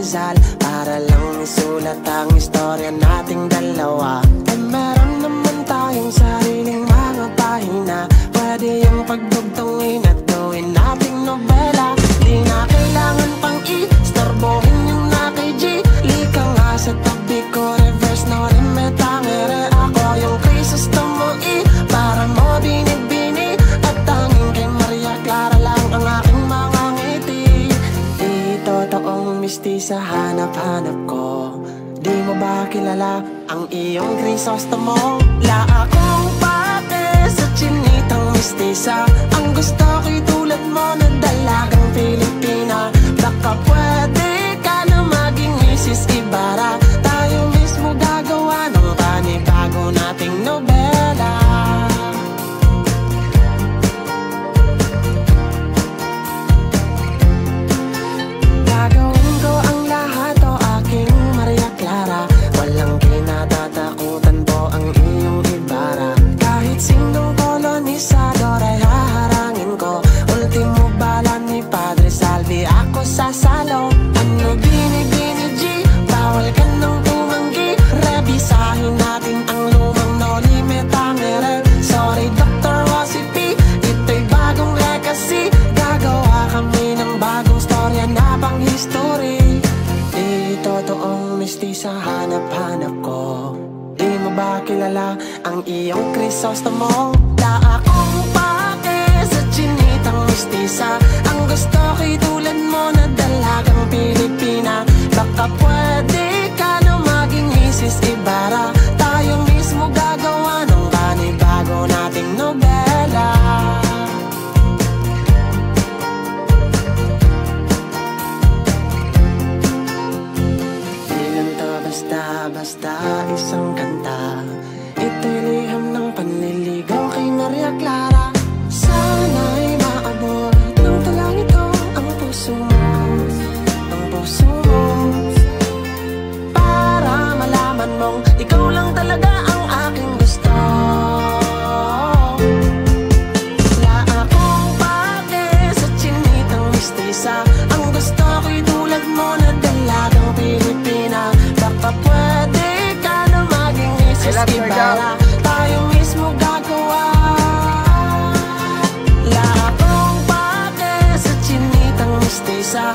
Rizal, para lang isulat ang istorya nating dalawa. Eh meron naman tayong sariling mga pahina, pwede yung pagdugtungin at gawin nating nobela. Di na kailangan pang i-starbohin yung na kay G. Lika nga sa tabi ko, reverse no rin metangere. Ako yung Crisostomo para mo binibini, at tanging kay Maria Clara lang ang aking mga ngiti. Totoong mistisa hanap-hanap ko, di mo ba kilala ang iyong Crisostomo? La akong pake sa chinitang mistisa, ang gusto ko'y tulad mo na dalagang Pilipina. Baka pwede ka na maging Mrs. Ibarra, tayo mismo gagawa ng panibago nating nobela. Gagawin ko ang lahat, o aking Maria Clara, walang kinatatakutan po ang iyong Ibarra. Kahit sinong kolonisador ay haharangin ko, ultimo bala ni Padre Salvi ako sasalo. Ano binibini G, bawal ka nang tumanggi, rebisahin natin ang lumang noli metangere. Sorry Dr. Jose P, ito'y bagong legacy, gagawa kami ng bagong storya na pang history. Di totoong mistisa hanap-hanap ko, di mo ba kilala ang iyong Crisostomo? Da akong pake sa chinitang mistisa, ang gusto ko'y tulad mo na dalagang Pilipina. Baka pwede ka na maging Mrs. Ibarra, tayo mismo gagawa ng panibago nating nobela. Di lang to basta-basta isang kanta, ito'y liham ng panliligaw kay Maria Clara. Sana'y maabot ng talang ito ang puso mo, ang puso mo, para malaman mong ikaw lang talaga ang aking gusto. La akong pake sa chinitang mistisa, ang gusto ko'y tulad mo na dalagang Pilipina. Baka pwede ka na maging Mrs. Ibarra, tayo mismo gagawa. La akong pake sa chinitang mistisa,